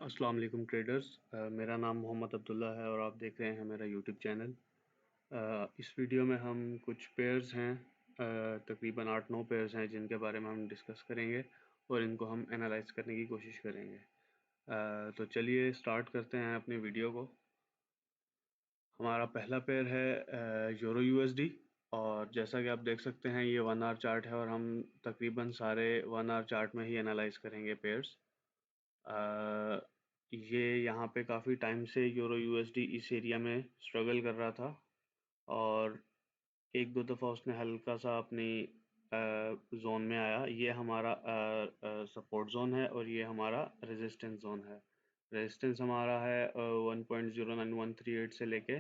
अस्सलाम वालेकुम ट्रेडर्स। मेरा नाम मोहम्मद अब्दुल्ला है और आप देख रहे हैं मेरा यूट्यूब चैनल। इस वीडियो में हम कुछ पेयर्स हैं, तकरीबन 8-9 पेयर्स हैं जिनके बारे में हम डिस्कस करेंगे और इनको हम एनालाइज करने की कोशिश करेंगे। तो चलिए स्टार्ट करते हैं अपनी वीडियो को। हमारा पहला पेयर है यूरो यूएसडी, और जैसा कि आप देख सकते हैं ये 1 आवर चार्ट है और हम तकरीबन सारे 1 आवर चार्ट में ही एनालाइज करेंगे पेयर्स। ये यहाँ पे काफ़ी टाइम से यूरो यूएसडी इस एरिया में स्ट्रगल कर रहा था और एक दो दफ़ा उसने हल्का सा अपनी जोन में आया। ये हमारा सपोर्ट जोन है और ये हमारा रेजिस्टेंस जोन है। रेजिस्टेंस हमारा है 1.09138 से लेके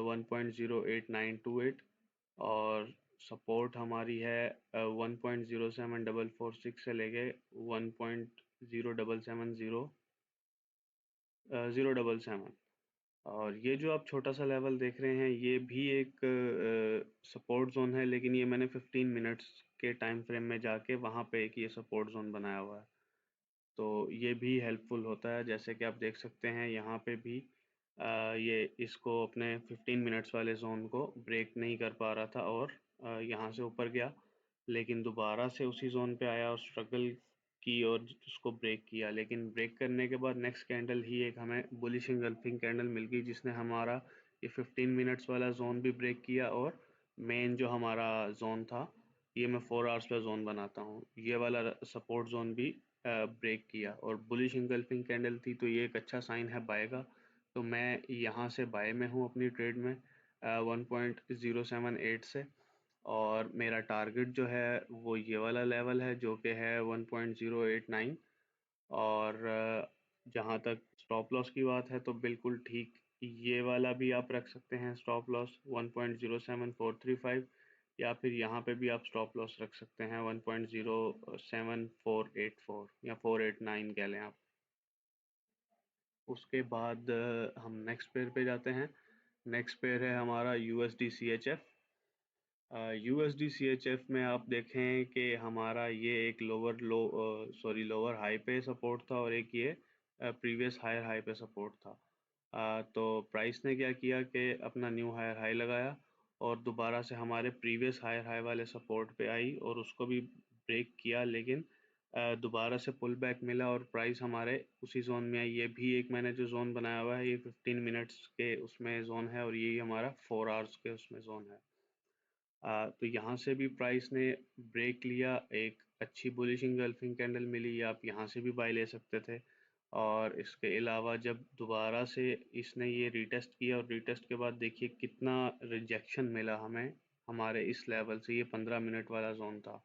1.08928 और सपोर्ट हमारी है 1.07446 से लेके 1.07770 और ये जो आप छोटा सा लेवल देख रहे हैं ये भी एक सपोर्ट जोन है, लेकिन ये मैंने 15 मिनट्स के टाइम फ्रेम में जाके वहाँ पे एक ये सपोर्ट जोन बनाया हुआ है, तो ये भी हेल्पफुल होता है। जैसे कि आप देख सकते हैं यहाँ पे भी ये इसको अपने 15 मिनट्स वाले जोन को ब्रेक नहीं कर पा रहा था और यहाँ से ऊपर गया, लेकिन दोबारा से उसी जोन पे आया और स्ट्रगल की और उसको ब्रेक किया। लेकिन ब्रेक करने के बाद नेक्स्ट कैंडल ही एक हमें बुलिश इंगल्फिंग कैंडल मिल गई जिसने हमारा ये 15 मिनट्स वाला जोन भी ब्रेक किया और मेन जो हमारा जोन था, ये मैं 4 आवर्स का जोन बनाता हूँ, ये वाला सपोर्ट जोन भी ब्रेक किया और बुलिश इंगल्फिंग कैंडल थी, तो ये एक अच्छा साइन है बाय का। तो मैं यहाँ से बाय में हूँ अपनी ट्रेड में 1.078 से, और मेरा टारगेट जो है वो ये वाला लेवल है जो कि है 1.089। और जहाँ तक स्टॉप लॉस की बात है तो बिल्कुल ठीक ये वाला भी आप रख सकते हैं स्टॉप लॉस 1.07435, या फिर यहाँ पे भी आप स्टॉप लॉस रख सकते हैं 1.07484 या 489 कह लें आप। उसके बाद हम नेक्स्ट पेयर पे जाते हैं। नेक्स्ट पेयर है हमारा USD C H F. USD C H F में आप देखें कि हमारा ये एक लोअर हाई पे सपोर्ट था और एक ये प्रीवियस हायर हाई पे सपोर्ट था। तो प्राइस ने क्या किया कि अपना न्यू हायर हाई लगाया और दोबारा से हमारे प्रीवियस हायर हाई वाले सपोर्ट पे आई और उसको भी ब्रेक किया, लेकिन दोबारा से पुल बैक मिला और प्राइस हमारे उसी जोन में आई। ये भी एक मैंने जो जोन बनाया हुआ है ये 15 मिनट्स के उसमें जोन है और ये हमारा 4 आवर्स के उसमें जोन है। तो यहाँ से भी प्राइस ने ब्रेक लिया, एक अच्छी बुलिश इंगल्फिंग कैंडल मिली, आप यहाँ से भी बाय ले सकते थे। और इसके अलावा जब दोबारा से इसने ये रीटेस्ट किया और रीटेस्ट के बाद देखिए कितना रिजेक्शन मिला हमें हमारे इस लेवल से, ये 15 मिनट वाला जोन था,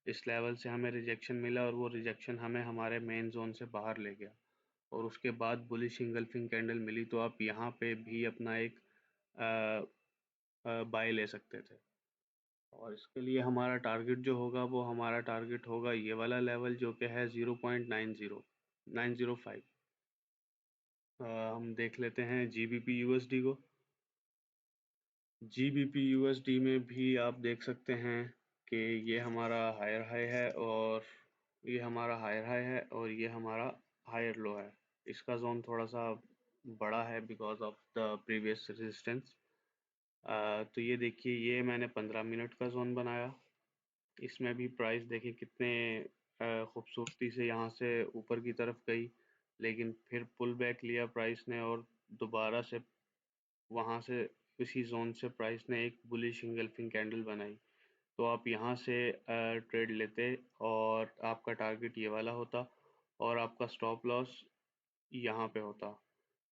इस लेवल से हमें रिजेक्शन मिला और वो रिजेक्शन हमें हमारे मेन जोन से बाहर ले गया और उसके बाद बुलिश इंगल्फिंग कैंडल मिली, तो आप यहाँ पे भी अपना एक बाय ले सकते थे। और इसके लिए हमारा टारगेट जो होगा वो हमारा टारगेट होगा ये वाला लेवल जो कि है 0.905। हम देख लेते हैं जीबीपी यूएसडी को। जीबीपी यूएसडी में भी आप देख सकते हैं कि ये हमारा हायर हाई है और ये हमारा हायर हाई है और ये हमारा हायर लो है। इसका जोन थोड़ा सा बड़ा है because of the previous resistance. तो ये देखिए ये मैंने 15 मिनट का जोन बनाया, इसमें भी प्राइस देखिए कितने खूबसूरती से यहाँ से ऊपर की तरफ गई, लेकिन फिर पुल बैक लिया प्राइस ने और दोबारा से वहाँ से इसी जोन से प्राइस ने एक बुलिश इंगल्फिंग कैंडल बनाई। तो आप यहाँ से ट्रेड लेते और आपका टारगेट ये वाला होता और आपका स्टॉप लॉस यहाँ पे होता।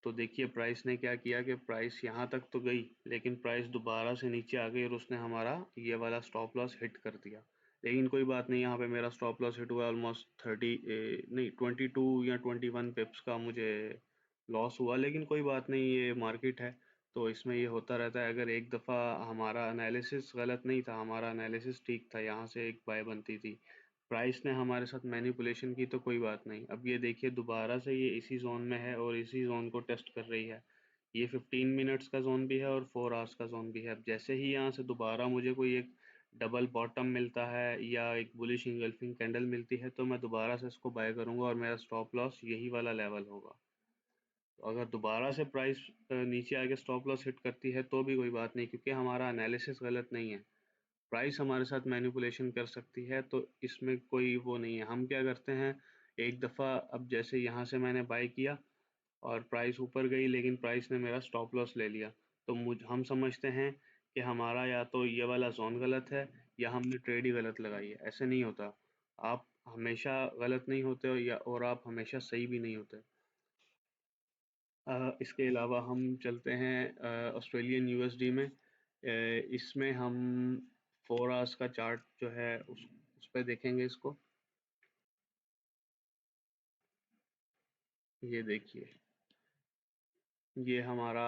तो देखिए प्राइस ने क्या किया कि प्राइस यहाँ तक तो गई, लेकिन प्राइस दोबारा से नीचे आ गई और उसने हमारा ये वाला स्टॉप लॉस हिट कर दिया। लेकिन कोई बात नहीं, यहाँ पे मेरा स्टॉप लॉस हिट हुआ ऑलमोस्ट 22 या 21 पिप्स का मुझे लॉस हुआ, लेकिन कोई बात नहीं, ये मार्केट है तो इसमें ये होता रहता है। अगर एक दफ़ा हमारा एनालिसिस गलत नहीं था, हमारा एनालिसिस ठीक था, यहाँ से एक बाय बनती थी, प्राइस ने हमारे साथ मैनिपुलेशन की तो कोई बात नहीं। अब ये देखिए दोबारा से ये इसी जोन में है और इसी जोन को टेस्ट कर रही है। ये 15 मिनट्स का जोन भी है और 4 आवर्स का जोन भी है। अब जैसे ही यहाँ से दोबारा मुझे कोई एक डबल बॉटम मिलता है या एक बुलिश इंगल्फिंग कैंडल मिलती है तो मैं दोबारा से इसको बाय करूंगा और मेरा स्टॉप लॉस यही वाला लेवल होगा। तो अगर दोबारा से प्राइस नीचे आके स्टॉप लॉस हिट करती है तो भी कोई बात नहीं, क्योंकि हमारा एनालिसिस गलत नहीं है। प्राइस हमारे साथ मैनिपुलेशन कर सकती है, तो इसमें कोई वो नहीं है। हम क्या करते हैं, एक दफ़ा अब जैसे यहाँ से मैंने बाय किया और प्राइस ऊपर गई लेकिन प्राइस ने मेरा स्टॉप लॉस ले लिया, तो हम समझते हैं कि हमारा या तो ये वाला जोन गलत है या हमने ट्रेड ही गलत लगाई है। ऐसे नहीं होता। आप हमेशा गलत नहीं होते हो या और आप हमेशा सही भी नहीं होते। इसके अलावा हम चलते हैं ऑस्ट्रेलियन यूएसडी में। इसमें हम 4 आवर्स का चार्ट जो है उस पे देखेंगे इसको। ये देखिए, ये हमारा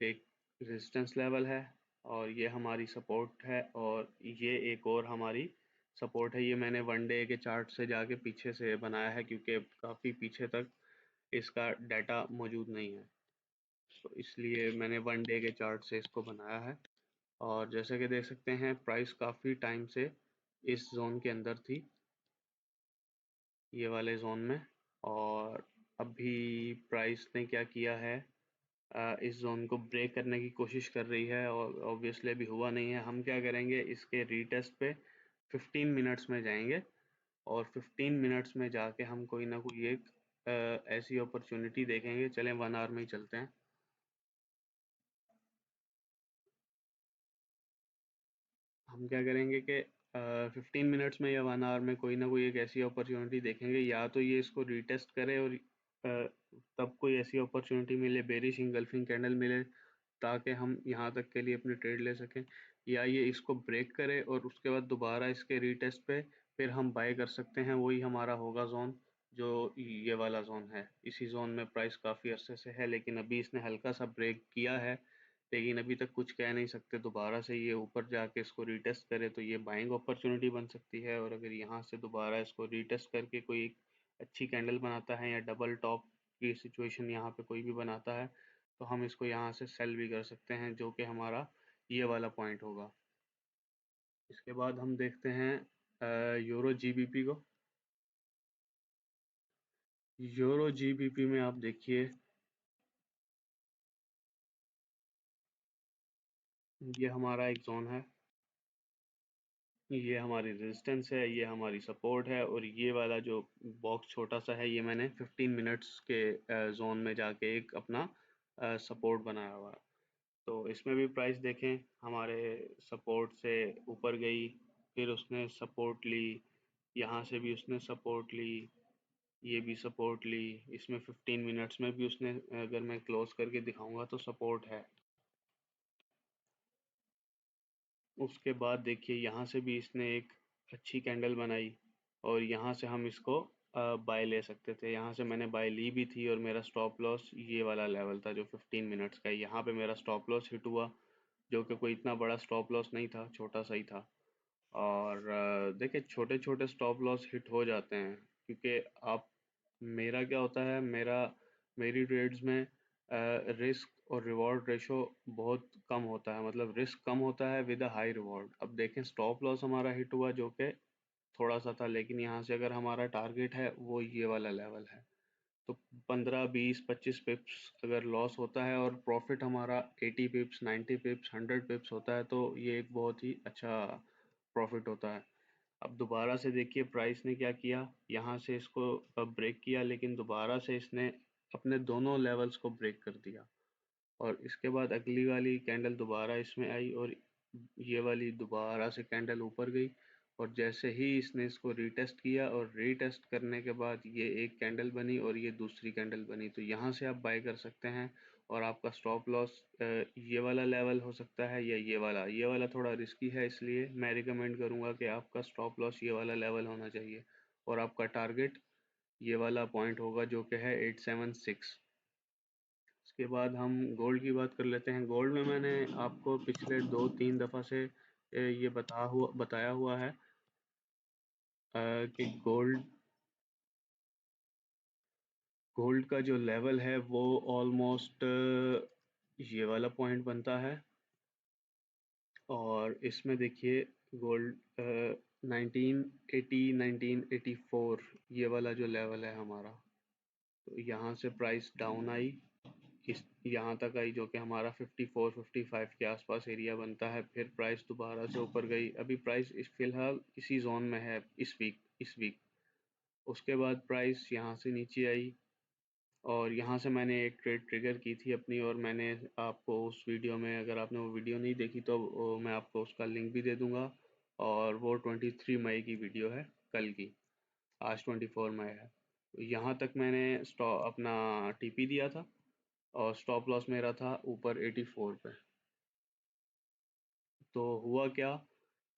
एक रेजिस्टेंस लेवल है और ये हमारी सपोर्ट है और ये एक और हमारी सपोर्ट है। ये मैंने वन डे के चार्ट से जाके पीछे से बनाया है क्योंकि काफ़ी पीछे तक इसका डाटा मौजूद नहीं है, तो इसलिए मैंने वन डे के चार्ट से इसको बनाया है। और जैसे कि देख सकते हैं प्राइस काफ़ी टाइम से इस जोन के अंदर थी, ये वाले जोन में। और अभी प्राइस ने क्या किया है, इस जोन को ब्रेक करने की कोशिश कर रही है और ऑब्वियसली अभी हुआ नहीं है। हम क्या करेंगे, इसके रीटेस्ट पे 15 मिनट्स में जाएंगे और 15 मिनट्स में जाके हम कोई ना कोई एक ऐसी अपॉर्चुनिटी देखेंगे। चलें 1 आवर में ही चलते हैं। हम क्या करेंगे कि 15 मिनट्स में या 1 आवर में कोई ना कोई एक ऐसी अपॉर्चुनिटी देखेंगे, या तो ये इसको रीटेस्ट करे और तब कोई ऐसी अपॉर्चुनिटी मिले, बेरिश इंगल्फिंग कैंडल मिले, ताकि हम यहाँ तक के लिए अपनी ट्रेड ले सकें, या ये इसको ब्रेक करे और उसके बाद दोबारा इसके रीटेस्ट पे फिर हम बाय कर सकते हैं। वही हमारा होगा जोन, जो ये वाला जोन है। इसी जोन में प्राइस काफ़ी अरसे से है लेकिन अभी इसने हल्का सा ब्रेक किया है, लेकिन अभी तक कुछ कह नहीं सकते। दोबारा से ये ऊपर जाके इसको रीटेस्ट करे तो ये बाइंग अपॉर्चुनिटी बन सकती है, और अगर यहाँ से दोबारा इसको रीटेस्ट करके कोई एक अच्छी कैंडल बनाता है या डबल टॉप की सिचुएशन यहाँ पे कोई भी बनाता है तो हम इसको यहाँ से सेल भी कर सकते हैं, जो कि हमारा ये वाला पॉइंट होगा। इसके बाद हम देखते हैं यूरो जीबीपी को। यूरो जीबीपी में आप देखिए, ये हमारा एक जोन है, ये हमारी रेजिस्टेंस है, ये हमारी सपोर्ट है, और ये वाला जो बॉक्स छोटा सा है ये मैंने 15 मिनट्स के जोन में जाके एक अपना सपोर्ट बनाया हुआ है। तो इसमें भी प्राइस देखें, हमारे सपोर्ट से ऊपर गई, फिर उसने सपोर्ट ली, यहाँ से भी उसने सपोर्ट ली, ये भी सपोर्ट ली। इसमें 15 मिनट्स में भी उसने, अगर मैं क्लोज करके दिखाऊंगा तो सपोर्ट है। उसके बाद देखिए यहाँ से भी इसने एक अच्छी कैंडल बनाई और यहाँ से हम इसको बाय ले सकते थे। यहाँ से मैंने बाय ली भी थी और मेरा स्टॉप लॉस ये वाला लेवल था जो 15 मिनट्स का है। यहाँ पे मेरा स्टॉप लॉस हिट हुआ, जो कि कोई इतना बड़ा स्टॉप लॉस नहीं था, छोटा सा ही था। और देखिए छोटे छोटे स्टॉप लॉस हिट हो जाते हैं, क्योंकि आप, मेरा क्या होता है, मेरी ट्रेड्स में रिस्क और रिवॉर्ड रेशो बहुत कम होता है। मतलब रिस्क कम होता है विद अ हाई रिवॉर्ड। अब देखें स्टॉप लॉस हमारा हिट हुआ जो कि थोड़ा सा था, लेकिन यहाँ से अगर हमारा टारगेट है वो ये वाला लेवल है, तो 15 20 25 पिप्स अगर लॉस होता है और प्रॉफिट हमारा 80 पिप्स 90 पिप्स 100 पिप्स होता है, तो ये एक बहुत ही अच्छा प्रॉफिट होता है। अब दोबारा से देखिए प्राइस ने क्या किया, यहाँ से इसको ब्रेक किया, लेकिन दोबारा से इसने अपने दोनों लेवल्स को ब्रेक कर दिया। और इसके बाद अगली वाली कैंडल दोबारा इसमें आई और ये वाली दोबारा से कैंडल ऊपर गई, और जैसे ही इसने इसको रीटेस्ट किया और रीटेस्ट करने के बाद ये एक कैंडल बनी और ये दूसरी कैंडल बनी, तो यहाँ से आप बाय कर सकते हैं। और आपका स्टॉप लॉस ये वाला लेवल हो सकता है या ये वाला थोड़ा रिस्की है, इसलिए मैं रिकमेंड करूँगा कि आपका स्टॉप लॉस ये वाला लेवल होना चाहिए और आपका टारगेट ये वाला पॉइंट होगा जो कि है 876। इसके बाद हम गोल्ड की बात कर लेते हैं। गोल्ड में मैंने आपको पिछले 2 3 दफ़ा से ये बताया हुआ है कि गोल्ड गोल्ड का जो लेवल है वो ऑलमोस्ट ये वाला पॉइंट बनता है। और इसमें देखिए गोल्ड 1980 1984 ये वाला जो लेवल है हमारा, तो यहाँ से प्राइस डाउन आई, इस यहाँ तक आई जो कि हमारा 54 55 के आसपास एरिया बनता है। फिर प्राइस दोबारा से ऊपर गई, अभी प्राइस इस फिलहाल इसी जोन में है इस वीक। उसके बाद प्राइस यहाँ से नीचे आई और यहाँ से मैंने एक ट्रेड ट्रिगर की थी अपनी, और मैंने आपको उस वीडियो में, अगर आपने वो वीडियो नहीं देखी तो मैं आपको उसका लिंक भी दे दूंगा। और वो 23 मई की वीडियो है, कल की। आज 24 मई है। तो यहाँ तक मैंने स्टॉप अपना टीपी दिया था और स्टॉप लॉस मेरा था ऊपर 84 पे। तो हुआ क्या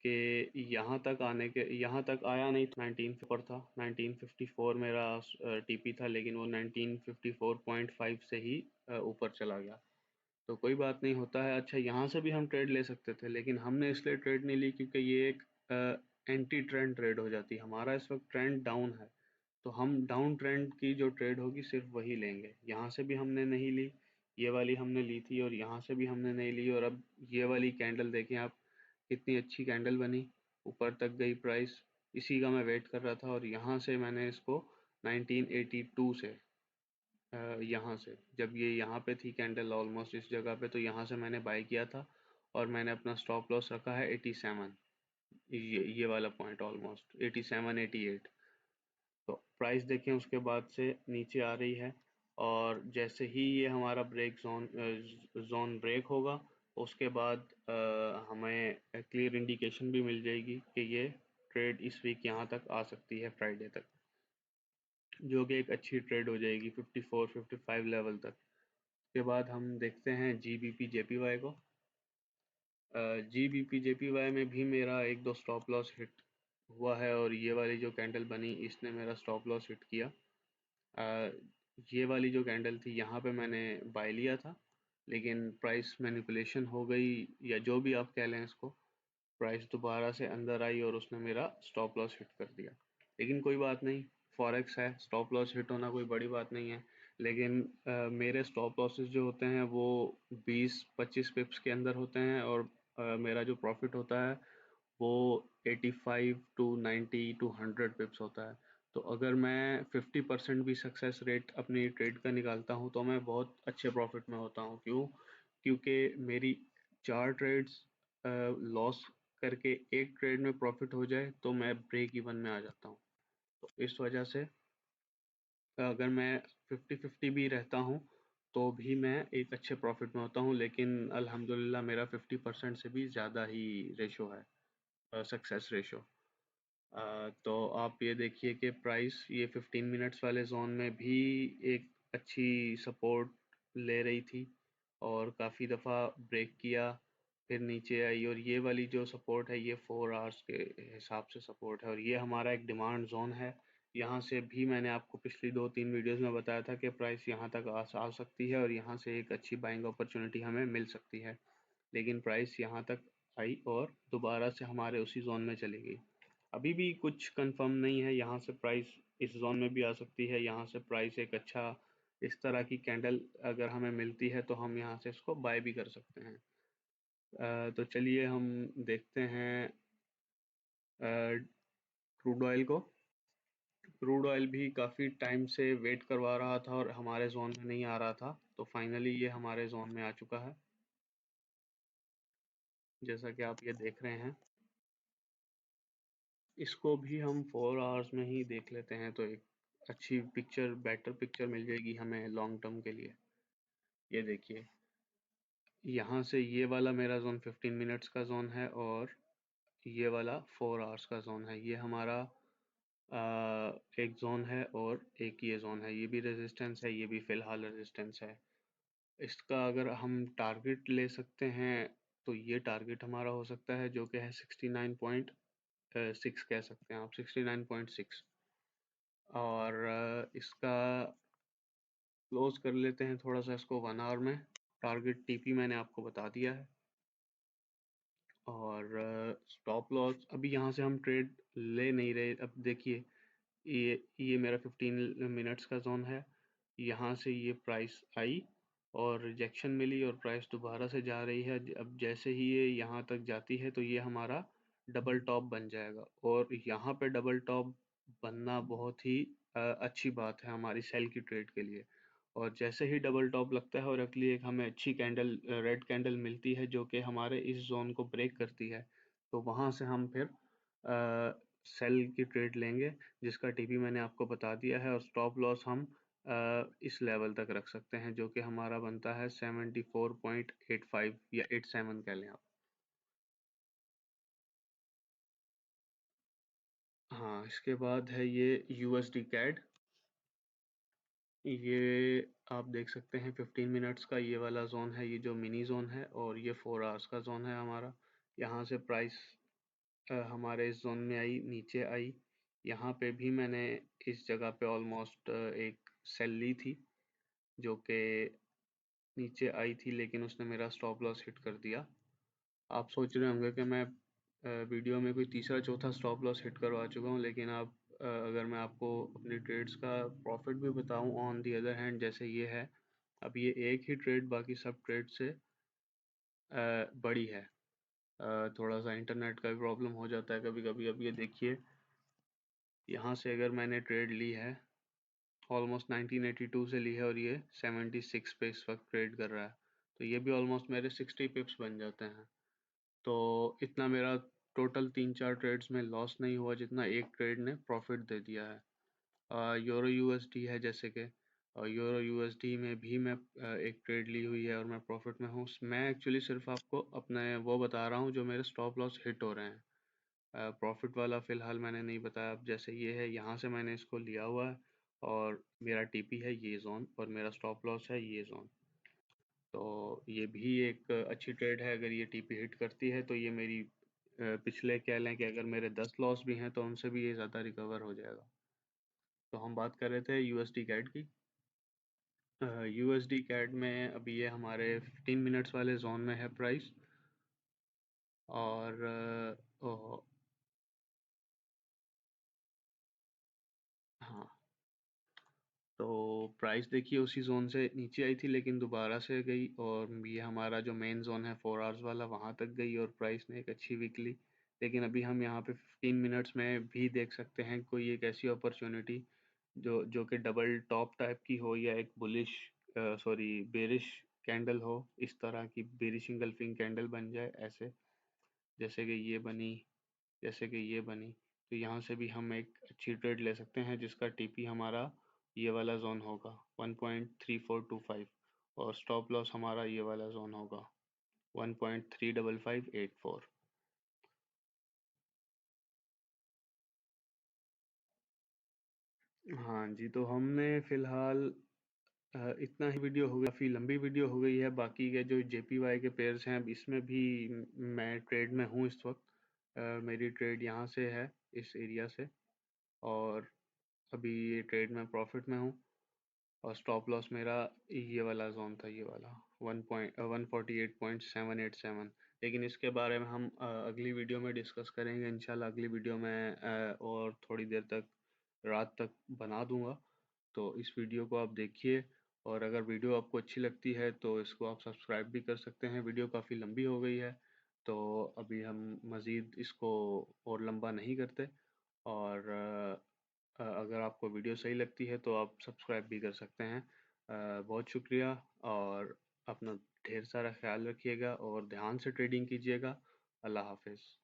कि यहाँ तक आया नहीं, 19 पर था, 1954 मेरा टीपी था, लेकिन वो 1954.5 से ही ऊपर चला गया। तो कोई बात नहीं, होता है। अच्छा, यहाँ से भी हम ट्रेड ले सकते थे, लेकिन हमने इसलिए ट्रेड नहीं ली क्योंकि ये एक एंटी ट्रेंड ट्रेड हो जाती है। हमारा इस वक्त ट्रेंड डाउन है, तो हम डाउन ट्रेंड की जो ट्रेड होगी सिर्फ वही लेंगे। यहाँ से भी हमने नहीं ली, ये वाली हमने ली थी, और यहाँ से भी हमने नहीं ली। और अब ये वाली कैंडल देखें आप, कितनी अच्छी कैंडल बनी, ऊपर तक गई प्राइस। इसी का मैं वेट कर रहा था, और यहाँ से मैंने इसको 1982 से, यहाँ से जब ये यहाँ पे थी कैंडल ऑलमोस्ट इस जगह पे, तो यहाँ से मैंने बाय किया था और मैंने अपना स्टॉप लॉस रखा है 87। ये वाला पॉइंट ऑलमोस्ट 87 88। तो प्राइस देखें उसके बाद से नीचे आ रही है, और जैसे ही ये हमारा जोन ब्रेक होगा, उसके बाद हमें क्लियर इंडिकेशन भी मिल जाएगी कि ये ट्रेड इस वीक यहाँ तक आ सकती है, फ्राइडे तक, जो कि एक अच्छी ट्रेड हो जाएगी 54 55 लेवल तक। उसके बाद हम देखते हैं GBP JPY को। GBP JPY में भी मेरा एक दो स्टॉप लॉस हिट हुआ है, और ये वाली जो कैंडल बनी इसने मेरा स्टॉप लॉस हिट किया। ये वाली जो कैंडल थी यहाँ पे मैंने बाय लिया था, लेकिन प्राइस मैनिपुलेशन हो गई, या जो भी आप कह लें इसको, प्राइस दोबारा से अंदर आई और उसने मेरा स्टॉप लॉस हिट कर दिया। लेकिन कोई बात नहीं, फॉरेक्स है, स्टॉप लॉस हिट होना कोई बड़ी बात नहीं है। लेकिन मेरे स्टॉप लॉसेस जो होते हैं वो 20-25 पिप्स के अंदर होते हैं, और मेरा जो प्रॉफिट होता है वो 85 टू 90 टू 100 पिप्स होता है। तो अगर मैं 50% भी सक्सेस रेट अपनी ट्रेड का निकालता हूँ तो मैं बहुत अच्छे प्रॉफिट में होता हूँ। क्यों? क्योंकि मेरी 4 ट्रेड्स लॉस करके एक ट्रेड में प्रॉफिट हो जाए तो मैं ब्रेक इवन में आ जाता हूँ। तो इस वजह से अगर मैं 50-50 भी रहता हूँ तो भी मैं एक अच्छे प्रॉफिट में होता हूँ, लेकिन अल्हम्दुलिल्लाह मेरा 50% से भी ज़्यादा ही रेशो है, सक्सेस रेशो। तो आप ये देखिए कि प्राइस ये 15 मिनट्स वाले जोन में भी एक अच्छी सपोर्ट ले रही थी, और काफ़ी दफ़ा ब्रेक किया, फिर नीचे आई। और ये वाली जो सपोर्ट है ये 4 आवर्स के हिसाब से सपोर्ट है, और ये हमारा एक डिमांड जोन है। यहाँ से भी मैंने आपको पिछली 2-3 वीडियोस में बताया था कि प्राइस यहाँ तक आ सकती है, और यहाँ से एक अच्छी बाइंग अपॉर्चुनिटी हमें मिल सकती है। लेकिन प्राइस यहाँ तक आई और दोबारा से हमारे उसी जोन में चली गई। अभी भी कुछ कंफर्म नहीं है, यहाँ से प्राइस इस जोन में भी आ सकती है। यहाँ से प्राइस एक अच्छा इस तरह की कैंडल अगर हमें मिलती है तो हम यहाँ से इसको बाय भी कर सकते हैं। तो चलिए हम देखते हैं क्रूड ऑयल को। क्रूड ऑयल भी काफ़ी टाइम से वेट करवा रहा था और हमारे जोन में नहीं आ रहा था, तो फाइनली ये हमारे जोन में आ चुका है, जैसा कि आप ये देख रहे हैं। इसको भी हम 4 आवर्स में ही देख लेते हैं तो एक अच्छी पिक्चर, बेटर पिक्चर मिल जाएगी हमें लॉन्ग टर्म के लिए। ये देखिए, यहाँ से ये वाला मेरा जोन 15 मिनट्स का जोन है, और ये वाला 4 आवर्स का जोन है। ये हमारा एक जोन है, और एक ये जोन है, ये भी रेजिस्टेंस है, ये भी फिलहाल रेजिस्टेंस है। इसका अगर हम टारगेट ले सकते हैं तो ये टारगेट हमारा हो सकता है, जो कि है 69.6 कह सकते हैं आप, 69.6। और इसका क्लोज कर लेते हैं थोड़ा सा इसको 1 आवर में। टारगेट टीपी मैंने आपको बता दिया है, और स्टॉप लॉस अभी यहाँ से हम ट्रेड ले नहीं रहे। अब देखिए, ये मेरा 15 मिनट्स का जोन है। यहाँ से ये प्राइस आई और रिजेक्शन मिली, और प्राइस दोबारा से जा रही है। अब जैसे ही ये यहाँ तक जाती है तो ये हमारा डबल टॉप बन जाएगा और यहाँ पे डबल टॉप बनना बहुत ही अच्छी बात है हमारी सेल की ट्रेड के लिए। और जैसे ही डबल टॉप लगता है और अगली एक हमें अच्छी कैंडल रेड कैंडल मिलती है जो कि हमारे इस जोन को ब्रेक करती है, तो वहां से हम फिर सेल की ट्रेड लेंगे, जिसका टीपी मैंने आपको बता दिया है। और स्टॉप लॉस हम इस लेवल तक रख सकते हैं जो कि हमारा बनता है 74.85 या 87 कह लें आप। हाँ, इसके बाद है ये यूएसडी कैड। ये आप देख सकते हैं 15 मिनट्स का ये वाला जोन है, ये जो मिनी जोन है, और ये 4 आवर्स का जोन है हमारा। यहाँ से प्राइस हमारे इस जोन में आई, नीचे आई। यहाँ पे भी मैंने इस जगह पे ऑलमोस्ट एक सेल ली थी जो कि नीचे आई थी, लेकिन उसने मेरा स्टॉप लॉस हिट कर दिया। आप सोच रहे होंगे कि मैं वीडियो में कोई तीसरा चौथा स्टॉप लॉस हिट करवा चुका हूँ, लेकिन आप अगर मैं आपको अपनी ट्रेड्स का प्रॉफिट भी बताऊँ ऑन दी अदर हैंड, जैसे ये है, अब ये एक ही ट्रेड बाकी सब ट्रेड से बड़ी है। थोड़ा सा इंटरनेट का भी प्रॉब्लम हो जाता है कभी कभी। अब ये देखिए, यहाँ से अगर मैंने ट्रेड ली है, ऑलमोस्ट 1982 से ली है, और ये 76 पे इस वक्त ट्रेड कर रहा है, तो ये भी ऑलमोस्ट मेरे 60 पिप्स बन जाते हैं। तो इतना मेरा टोटल 3-4 ट्रेड्स में लॉस नहीं हुआ जितना एक ट्रेड ने प्रॉफिट दे दिया है। यूरो यूएसडी है जैसे कि, यूरो यूएसडी में भी मैं एक ट्रेड ली हुई है और मैं प्रॉफिट में हूँ। मैं एक्चुअली सिर्फ आपको अपने वो बता रहा हूँ जो मेरे स्टॉप लॉस हिट हो रहे हैं। प्रॉफिट वाला फ़िलहाल मैंने नहीं बताया। अब जैसे ये है, यहाँ से मैंने इसको लिया हुआ है और मेरा टीपी है ये ज़ोन और मेरा स्टॉप लॉस है ये ज़ोन। तो ये भी एक अच्छी ट्रेड है। अगर ये टीपी हिट करती है तो ये मेरी पिछले कह लें कि अगर मेरे 10 लॉस भी हैं तो उनसे भी ये ज़्यादा रिकवर हो जाएगा। तो हम बात कर रहे थे यूएसडी कैड की। यूएसडी कैड में अभी ये हमारे 15 मिनट्स वाले जोन में है प्राइस। और हाँ, तो प्राइस देखिए उसी जोन से नीचे आई थी लेकिन दोबारा से गई, और ये हमारा जो मेन जोन है 4 आवर्स वाला, वहाँ तक गई और प्राइस ने एक अच्छी वीक ली। लेकिन अभी हम यहाँ पे 15 मिनट्स में भी देख सकते हैं कोई एक ऐसी अपॉर्चुनिटी जो जो कि डबल टॉप टाइप की हो या एक बुलिश सॉरी बेरिश कैंडल हो, इस तरह की बेरिश इंगल्फिंग कैंडल बन जाए ऐसे, जैसे कि ये बनी, जैसे कि ये बनी, तो यहाँ से भी हम एक अच्छी ट्रेड ले सकते हैं जिसका टीपी हमारा ये वाला जोन होगा 1.3425, और स्टॉप लॉस हमारा ये वाला जोन होगा 1.35584। हाँ जी, तो हमने फिलहाल इतना ही वीडियो हो गया, काफ़ी लंबी वीडियो हो गई है। बाकी के जो जेपीवाई के पेयर्स हैं, अब इसमें भी मैं ट्रेड में हूँ इस वक्त। मेरी ट्रेड यहाँ से है, इस एरिया से, और अभी ये ट्रेड में प्रॉफिट में हूँ। और स्टॉप लॉस मेरा ये वाला जोन था, ये वाला 148.787। लेकिन इसके बारे में हम अगली वीडियो में डिस्कस करेंगे इंशाल्लाह। अगली वीडियो में और थोड़ी देर तक, रात तक बना दूंगा, तो इस वीडियो को आप देखिए। और अगर वीडियो आपको अच्छी लगती है तो इसको आप सब्सक्राइब भी कर सकते हैं। वीडियो काफ़ी लंबी हो गई है, तो अभी हम मज़ीद इसको और लंबा नहीं करते। और अगर आपको वीडियो सही लगती है तो आप सब्सक्राइब भी कर सकते हैं। बहुत शुक्रिया, और अपना ढेर सारा ख्याल रखिएगा और ध्यान से ट्रेडिंग कीजिएगा। अल्लाह हाफिज़।